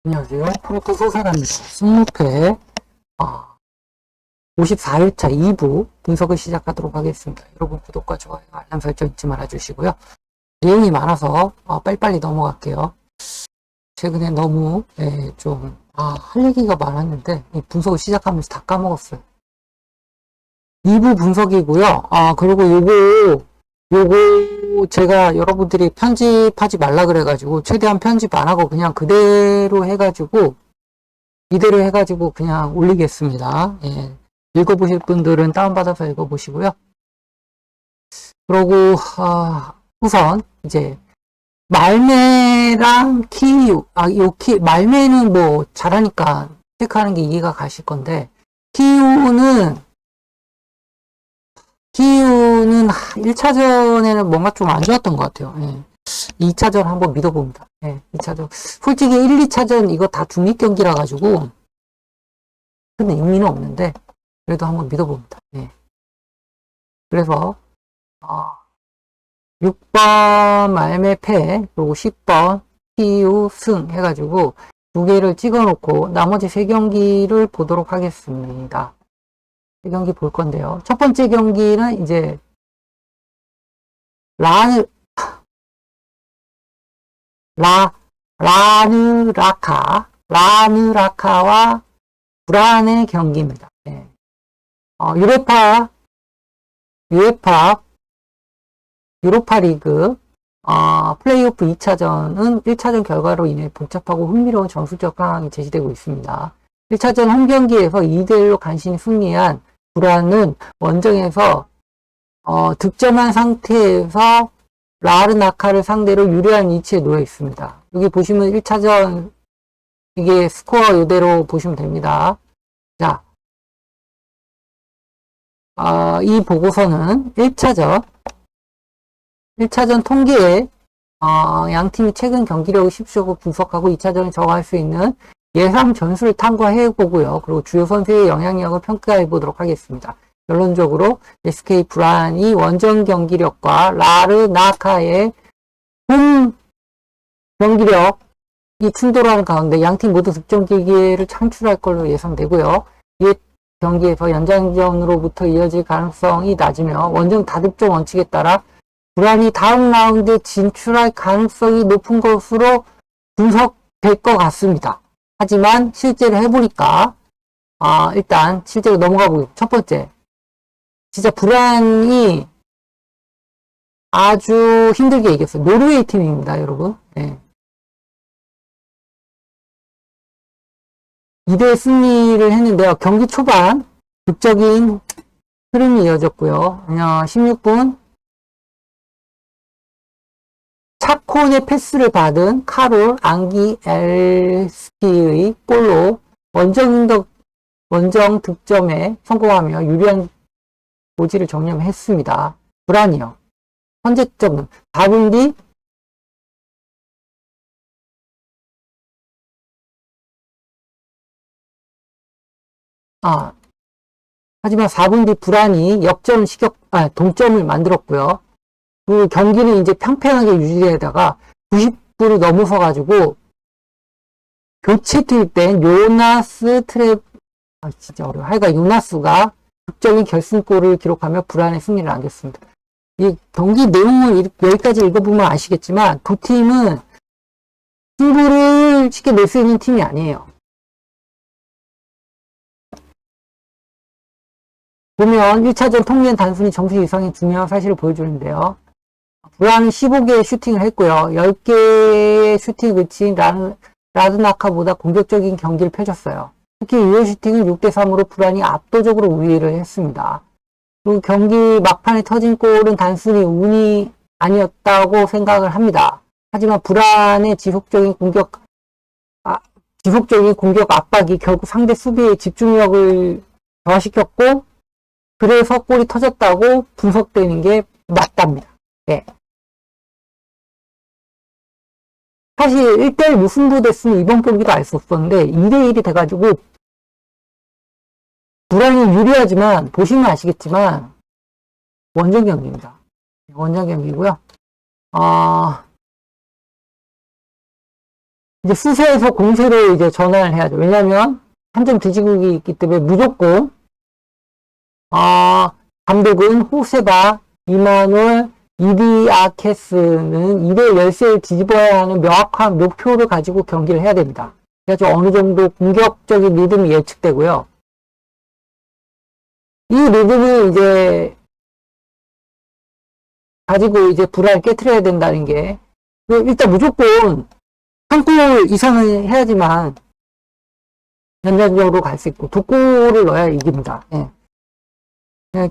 안녕하세요. 프로토 소사랍니다. 승무패 54일차 2부 분석을 시작하도록 하겠습니다. 여러분 구독과 좋아요, 알람 설정 잊지 말아주시고요. 내용이 많아서 빨리빨리 넘어갈게요. 최근에 너무 할 얘기가 많았는데 이 분석을 시작하면서 다 까먹었어요. 2부 분석이고요. 그리고 요거 제가 여러분들이 편집하지 말라 그래가지고 최대한 편집 안 하고 그냥 그대로 해가지고 그냥 올리겠습니다. 예. 읽어보실 분들은 다운받아서 읽어보시고요. 그러고 우선 이제 말매랑 말매는 뭐 잘하니까 체크하는 게 이해가 가실 건데 키우는 1차전에는 뭔가 좀 안 좋았던 것 같아요. 예. 2차전 한번 믿어봅니다. 예, 2차전. 솔직히 1, 2차전 이거 다 중립 경기라 가지고 큰 의미는 없는데 그래도 한번 믿어봅니다. 예. 그래서 6번 말매 패 그리고 10번 키우 승 해가지고 두 개를 찍어 놓고 나머지 3경기를 보도록 하겠습니다. 경기 볼 건데요. 첫 번째 경기는 이제 라느라카와 불안의 경기입니다. 네. 유로파 리그 플레이오프 2차전은 1차전 결과로 인해 복잡하고 흥미로운 전술적 상황이 제시되고 있습니다. 1차전 홈경기에서 2대1로 간신히 승리한 불안은 원정에서 득점한 상태에서 라르나카를 상대로 유리한 위치에 놓여 있습니다. 여기 보시면 1차전 이게 스코어 이대로 보시면 됩니다. 자, 이 보고서는 1차전 통계에 양팀이 최근 경기력을 십시오 분석하고 2차전에 적용할 수 있는 예상 전술을 탐구해보고요. 그리고 주요 선수의 영향력을 평가해보도록 하겠습니다. 결론적으로 SK 불안이 원정 경기력과 라르나카의 홈 경기력이 충돌하는 가운데 양팀 모두 득점 기회를 창출할 걸로 예상되고요. 이 경기에서 연장전으로부터 이어질 가능성이 낮으며 원정 다득점 원칙에 따라 불안이 다음 라운드에 진출할 가능성이 높은 것으로 분석될 것 같습니다. 하지만 실제로 해보니까 일단 실제로 넘어가 보겠습니다. 첫 번째, 진짜 불안이 아주 힘들게 이겼어요. 노르웨이 팀입니다, 여러분. 네. 2대 승리를 했는데요. 경기 초반 극적인 흐름이 이어졌고요. 16분 차콘의 패스를 받은 카롤 앙기엘스키의 골로 원정 득점에 성공하며 유리한 고지를 정리했습니다. 불안이요. 현재점은 4분 뒤 하지만 4분 뒤 불안이 동점을 만들었고요. 그 경기는 이제 평평하게 유지되다가 90분을 넘어서가지고 교체 투입된 요나스 진짜 어려워. 하여간 요나스가 극적인 결승골을 기록하며 불안의 승리를 안겼습니다. 이 경기 내용을 여기까지 읽어보면 아시겠지만 두 팀은 승부를 쉽게 낼 수 있는 팀이 아니에요. 보면 1차전 통계는 단순히 점수 이상의 중요한 사실을 보여주는데요. 불안은 15개의 슈팅을 했고요. 10개의 슈팅을 그친 라드나카보다 공격적인 경기를 펼쳤어요. 특히 유효 슈팅은 6대3으로 불안이 압도적으로 우위를 했습니다. 그리고 경기 막판에 터진 골은 단순히 운이 아니었다고 생각을 합니다. 하지만 불안의 지속적인 공격 압박이 결국 상대 수비의 집중력을 저하시켰고 그래서 골이 터졌다고 분석되는 게 맞답니다. 네. 사실 1대1 무승부 됐으면 이번 경기도 알 수 없었는데 2대1이 돼가지고 불안이 유리하지만 보시면 아시겠지만 원정 경기입니다. 원정 경기고요. 이제 수세에서 공세로 이제 전환을 해야죠. 왜냐면 한 점 뒤지고 있기 때문에 무조건, 감독은 호세바, 이마누엘, 이디아케스는 2대 열세를 뒤집어야 하는 명확한 목표를 가지고 경기를 해야 됩니다. 그래서 어느 정도 공격적인 리듬이 예측되고요. 이 리듬을 이제 가지고 이제 불안을 깨트려야 된다는 게, 일단 무조건 한 골 이상은 해야지만 연장전으로 갈 수 있고, 2골을 넣어야 이깁니다. 예.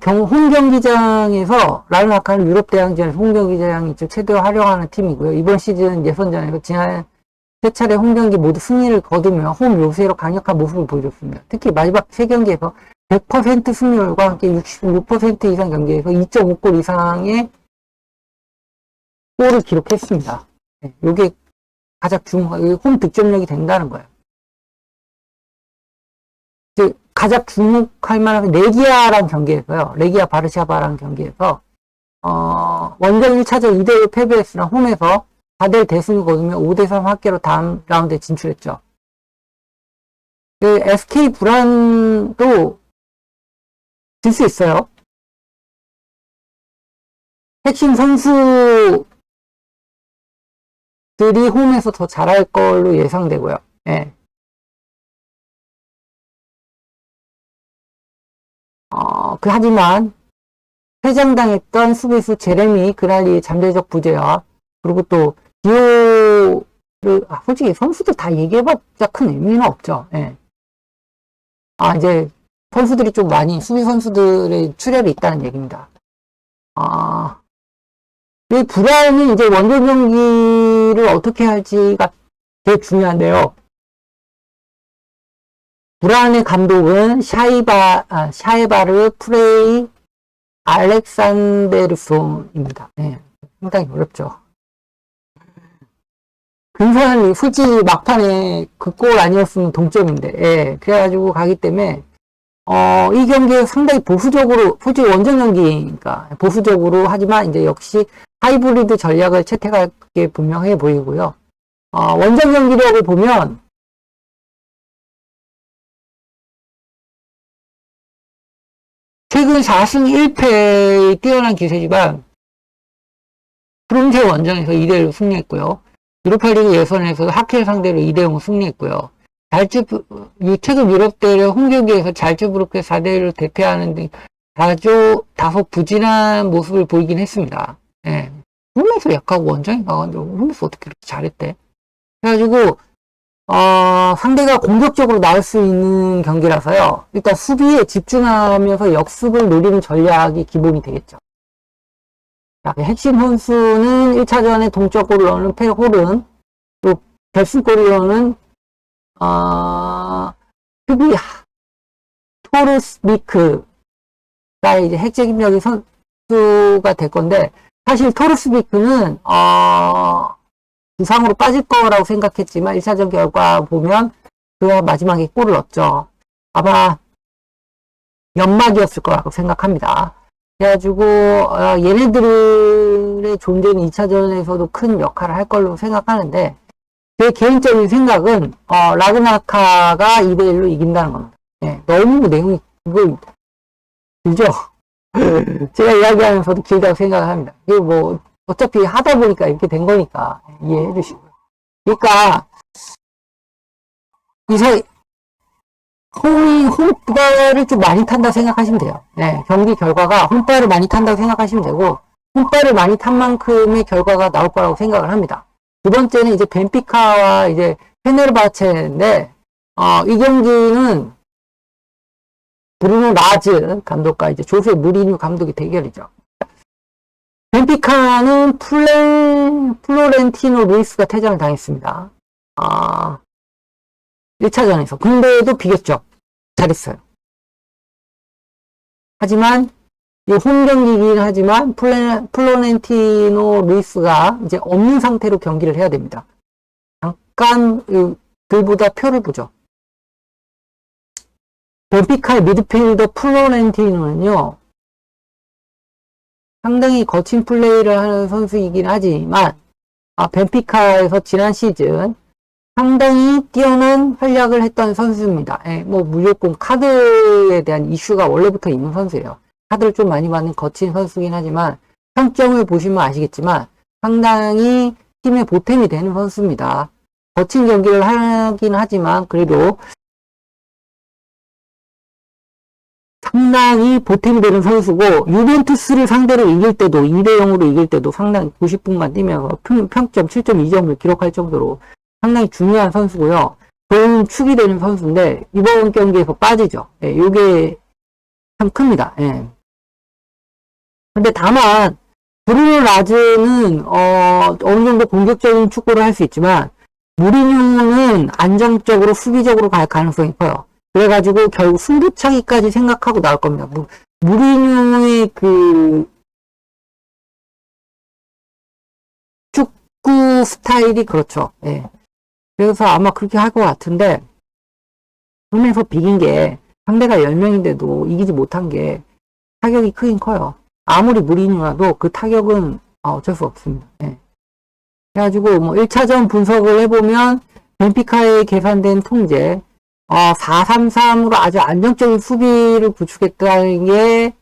홈 경기장에서 라르나카는 유럽 대항전에서 홈 경기장이 최대로 활용하는 팀이고요. 이번 시즌 예선전에서 지난 3차례 홈 경기 모두 승리를 거두며 홈 요새로 강력한 모습을 보여줬습니다. 특히 마지막 3경기에서 100% 승률과 함께 66% 이상 경기에서 2.5골 이상의 골을 기록했습니다. 이게 가장 중요한 홈 득점력이 된다는 거예요. 가장 주목할 만한 레기아라는 경기에서요. 레기아 바르샤바라는 경기에서 원정 1차전 2대1 패배했으나 홈에서 4대1 대승을 거두며 5대3 합계로 다음 라운드에 진출했죠. SK 불안도 질 수 있어요. 핵심 선수들이 홈에서 더 잘할 걸로 예상되고요. 예. 하지만 퇴장당했던 수비수 제레미 그랄리의 잠재적 부재와 그리고 또 디오를 솔직히 선수들 다 얘기해봤자 큰 의미는 없죠. 예. 이제 선수들이 좀 많이 수비 선수들의 출혈이 있다는 얘기입니다. 이 불안은 이제 원정 경기를 어떻게 할지가 되게 중요한데요. 불안의 감독은 샤이바르 프레이 알렉산데르손입니다. 네, 상당히 어렵죠. 근사한 솔직히 막판에 그 골 아니었으면 동점인데, 예, 그래가지고 가기 때문에 이 경기에 상당히 보수적으로, 솔직히 원정 경기니까 보수적으로 하지만 이제 역시 하이브리드 전략을 채택할 게 분명해 보이고요. 원정 경기력을 보면 최근 4승 1패의 뛰어난 기세지만 프롬세 원정에서 2대1로 승리했고요. 유로파리그 예선에서 하켈 상대로 2대0으로 승리했고요. 최근 유럽 대회 홈 경기에서 잘츠부르크에 4대1로 대패하는 등 다소 부진한 모습을 보이긴 했습니다. 예. 홈에서 약하고 원정에 강한데 홈에서 어떻게 그렇게 잘했대? 그래가지고 상대가 공격적으로 나올 수 있는 경기라서요. 일단 수비에 집중하면서 역습을 노리는 전략이 기본이 되겠죠. 자, 핵심 선수는 1차전에 동점골을 넣는 페홀은, 또 결승골을 넣는 토르스비크가 이제 핵적임력의 선수가 될 건데, 사실 토르스비크는 부상으로 빠질 거라고 생각했지만 1차전 결과 보면 그가 마지막에 골을 넣었죠. 아마 연막이었을 거라고 생각합니다. 그래가지고 얘네들의 존재는 2차전에서도 큰 역할을 할 걸로 생각하는데 제 개인적인 생각은 라그나카가 2대1로 이긴다는 겁니다. 네, 너무 내용이 그거 길죠? 제가 이야기하면서도 길다고 생각을 합니다. 이게 뭐 어차피 하다 보니까 이렇게 된 거니까 이해해 주시고요. 그러니까 홈발을 좀 많이 탄다고 생각하시면 돼요. 네, 경기 결과가 홈발을 많이 탄다고 생각하시면 되고 홈발을 많이 탄 만큼의 결과가 나올 거라고 생각을 합니다. 두 번째는 이제 벤피카와 이제 페네르바체인데 이 경기는 브루노 라즈 감독과 이제 조세 무리뉴 감독의 대결이죠. 벤피카는 플로렌티노 루이스가 퇴장을 당했습니다. 1차전에서. 근데도 비겼죠. 잘했어요. 하지만, 홈 경기이긴 하지만, 플로렌티노 루이스가 이제 없는 상태로 경기를 해야 됩니다. 잠깐, 글보다 표를 보죠. 벤피카의 미드필더 플로렌티노는요, 상당히 거친 플레이를 하는 선수이긴 하지만, 벤피카에서 지난 시즌 상당히 뛰어난 활약을 했던 선수입니다. 예, 뭐 무조건 카드에 대한 이슈가 원래부터 있는 선수예요. 카드를 좀 많이 받는 거친 선수긴 하지만 평점을 보시면 아시겠지만 상당히 팀의 보탬이 되는 선수입니다. 거친 경기를 하긴 하지만 그래도 상당히 보탬이 되는 선수고, 유벤투스를 상대로 이길 때도 2대0으로 이길 때도 상당히 90분간 뛰면서 평점 7.2점을 기록할 정도로 상당히 중요한 선수고요. 좋은 축이 되는 선수인데 이번 경기에서 빠지죠. 예, 요게 참 큽니다. 예. 근데 다만 브루노 라즈는 어느 정도 공격적인 축구를 할 수 있지만 무리뉴는 안정적으로 수비적으로 갈 가능성이 커요. 그래가지고 결국 승부차기까지 생각하고 나올 겁니다. 무리뉴의 그 축구 스타일이 그렇죠. 예. 그래서 아마 그렇게 할 것 같은데 그러면서 비긴 게 상대가 10명인데도 이기지 못한 게 타격이 크긴 커요. 아무리 무리뉴라도 그 타격은 어쩔 수 없습니다. 예. 그래가지고 뭐 1차전 분석을 해보면 벤피카의 계산된 통제 4-3-3으로 아주 안정적인 수비를 구축했다는 게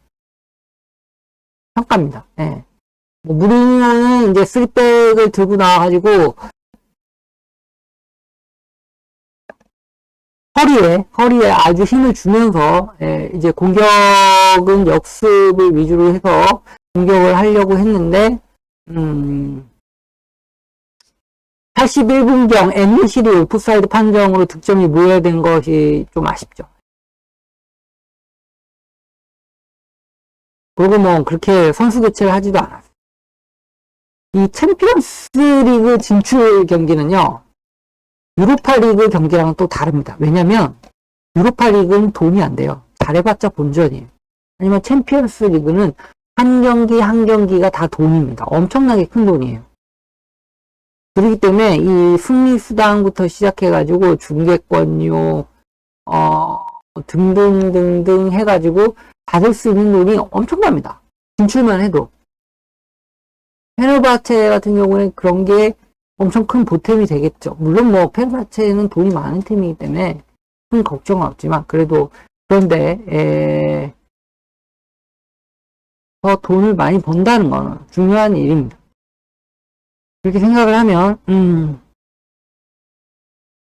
평가입니다. 예. 뭐 무리뉴는 이제 3백을 들고 나와가지고 허리에 아주 힘을 주면서, 예, 이제 공격은 역습을 위주로 해서 공격을 하려고 했는데, 81분경 NCD 오프사이드 판정으로 득점이 무효된 것이 좀 아쉽죠. 그리고 뭐 그렇게 선수 교체를 하지도 않았어요. 이 챔피언스 리그 진출 경기는요, 유로파 리그 경기랑은 또 다릅니다. 왜냐면 유로파 리그는 돈이 안 돼요. 잘해봤자 본전이에요. 아니면 챔피언스 리그는 한 경기 한 경기가 다 돈입니다. 엄청나게 큰 돈이에요. 그렇기 때문에 이 승리 수당부터 시작해가지고 중계권료 등등등등 해가지고 받을 수 있는 돈이 엄청납니다. 진출만 해도. 페네르바체 같은 경우는 그런 게 엄청 큰 보탬이 되겠죠. 물론 뭐 페네르바체는 돈이 많은 팀이기 때문에 큰 걱정은 없지만 그래도 그런데 더 돈을 많이 번다는 거는 중요한 일입니다. 그렇게 생각을 하면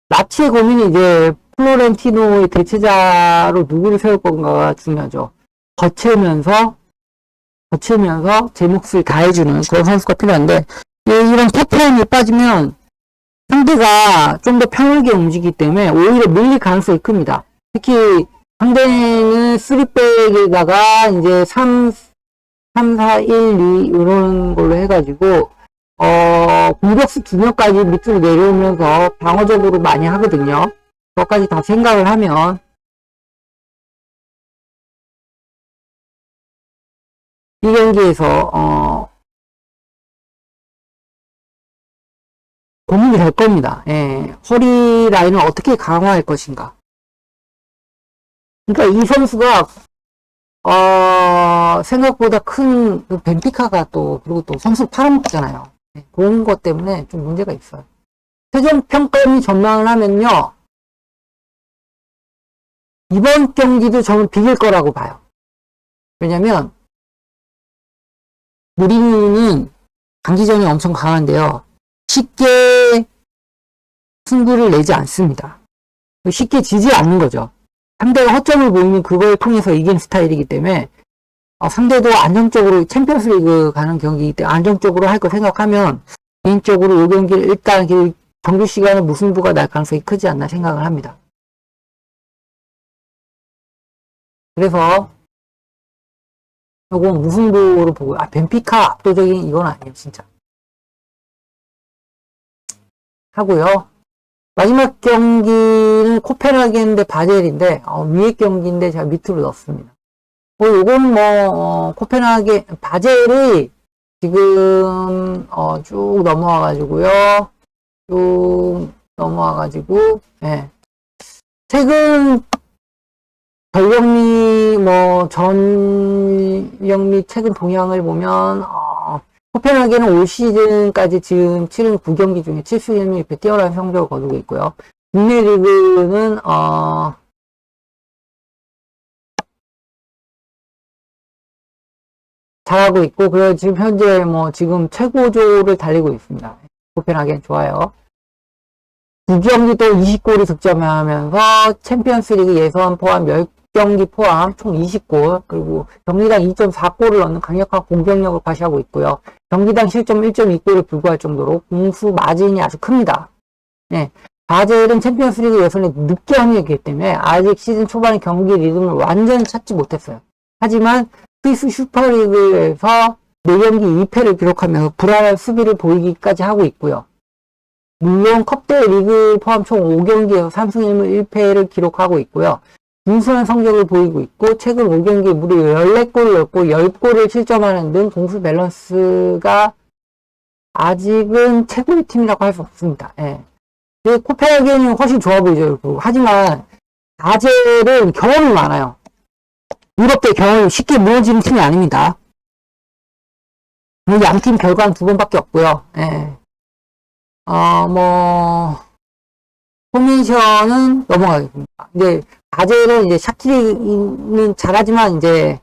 라치의 고민이 이제 플로렌티노의 대체자로 누구를 세울 건가가 중요하죠. 거칠면서 제 몫을 다해주는 그런 선수가 필요한데 이런 탑라인에 빠지면 상대가 좀 더 편하게 움직이기 때문에 오히려 밀릴 가능성이 큽니다. 특히 상대는 3백에다가 이제 3, 4, 1, 2 이런 걸로 해가지고 공격수 2명까지 밑으로 내려오면서 방어적으로 많이 하거든요. 그것까지 다 생각을 하면 이 경기에서 고민이 될 겁니다. 예, 허리 라인을 어떻게 강화할 것인가. 그러니까 이 선수가 생각보다 큰 벤피카가 또 그리고 또 선수 팔아먹잖아요. 예, 그런 것 때문에 좀 문제가 있어요. 최종 평가위 전망을 하면요, 이번 경기도 저는 비길 거라고 봐요. 왜냐면 무리뉴는 장기전이 엄청 강한데요. 쉽게 승부를 내지 않습니다. 쉽게 지지 않는 거죠. 상대가 허점을 보이면 그걸 통해서 이기는 스타일이기 때문에 상대도 안정적으로 챔피언스 리그 가는 경기이기 때문에 안정적으로 할 거 생각하면 개인적으로 이 경기를 일단 정규 시간에 무승부가 날 가능성이 크지 않나 생각을 합니다. 그래서 요건 무승부로 보고 벤피카 압도적인 이건 아니에요 진짜. 하고요. 마지막 경기는 코펜하겐 대 바젤인데 위에 경기인데 제가 밑으로 넣었습니다. 요건 뭐 코펜하겐 바젤이 지금 쭉 넘어와가지고요. 쭉 넘어와가지고 최근 전력 및 최근 동향을 보면 코펜하겐은 올 시즌까지 지금 치른 9경기 중에 7수 1무입에 뛰어난 성적을 거두고 있고요. 국내 리그는 잘하고 있고, 그래서 지금 현재 지금 최고조를 달리고 있습니다. 코펜하겐 좋아요. 9경기 또 20골을 득점하면서 챔피언스 리그 예선 포함 10경기 포함 총 20골, 그리고 경기당 2.4골을 넣는 강력한 공격력을 과시하고 있고요. 경기당 실점 1.2골에 불과할 정도로 공수 마진이 아주 큽니다. 네. 바젤은 챔피언스 리그 예선에 늦게 합류했기 때문에 아직 시즌 초반의 경기 리듬을 완전히 찾지 못했어요. 하지만 스위스 슈퍼리그에서 4경기 2패를 기록하면서 불안한 수비를 보이기까지 하고 있고요. 물론 컵대 리그 포함 총 5경기에서 3승 1무 1패를 기록하고 있고요. 우수한 성적을 보이고 있고 최근 5경기에 무려 14골을 넣고 10골을 실점하는 등 공수 밸런스가 아직은 최고의 팀이라고 할 수 없습니다. 예. 코펜하겐이 훨씬 좋아 보이죠. 하지만 바젤은 경험이 많아요. 유럽대 경험이 쉽게 무너지는 팀이 아닙니다. 양팀 결과는 2번밖에 없고요. 예. 포메이션은 넘어가겠습니다. 이제 바젤은 이제 샤키리는 잘하지만 이제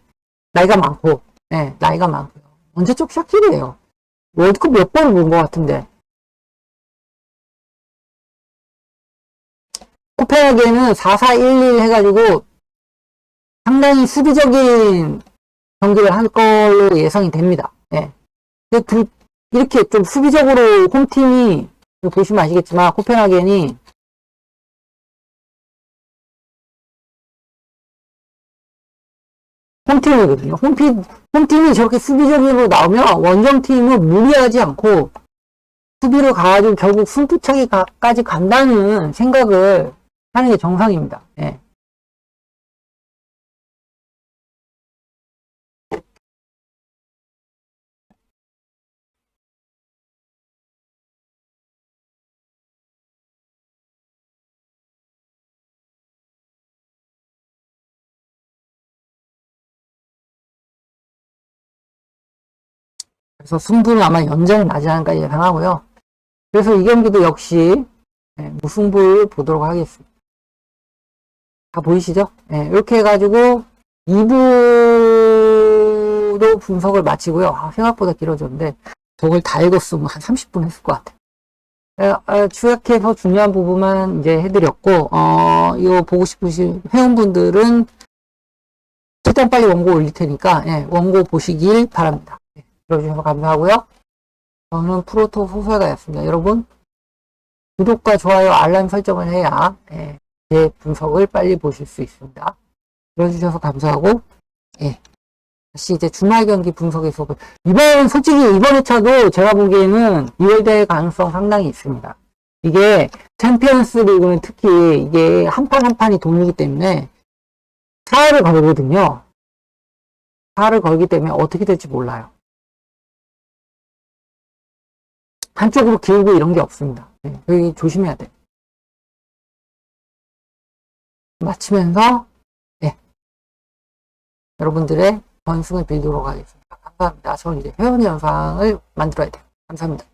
나이가 많고, 예, 나이가 많고요. 언제적 샤키리예요. 월드컵 몇 번을 본 것 같은데. 코펜하겐은 4-4-1-1 해가지고 상당히 수비적인 경기를 할 걸로 예상이 됩니다. 예. 이렇게 좀 수비적으로 홈팀이, 보시면 아시겠지만, 코펜하겐이 홈팀이거든요. 홈팀이 저렇게 수비적으로 나오면 원정팀은 무리하지 않고 수비로 가가지고 결국 승부차기까지 간다는 생각을 하는 게 정상입니다. 예. 그래서 승부는 아마 연장이 나지 않을까 예상하고요. 그래서 이 경기도 역시 무승부를 보도록 하겠습니다. 다 보이시죠? 이렇게 해가지고 2부도 분석을 마치고요. 생각보다 길어졌는데 저걸 다 읽었으면 한 30분 했을 것 같아요. 추약해서 중요한 부분만 이제 해드렸고, 이거 보고 싶으신 회원분들은 최대한 빨리 원고 올릴 테니까, 원고 보시길 바랍니다. 들어주셔서 감사하고요. 저는 프로토 소설가였습니다. 여러분, 구독과 좋아요, 알람 설정을 해야 제 분석을 빨리 보실 수 있습니다. 들어주셔서 감사하고, 다시 이제 주말 경기 분석에서 솔직히 이번 회차도 제가 보기에는 2월될 가능성 상당히 있습니다. 이게 챔피언스 리그는 특히 이게 한 판 한 판이 돈이기 때문에 사활을 걸거든요. 사활을 걸기 때문에 어떻게 될지 몰라요. 한쪽으로 기울고 이런 게 없습니다. 여기 조심해야 돼요. 마치면서 여러분들의 번승을 빌도록 하겠습니다. 감사합니다. 저는 이제 회원 영상을 만들어야 돼요. 감사합니다.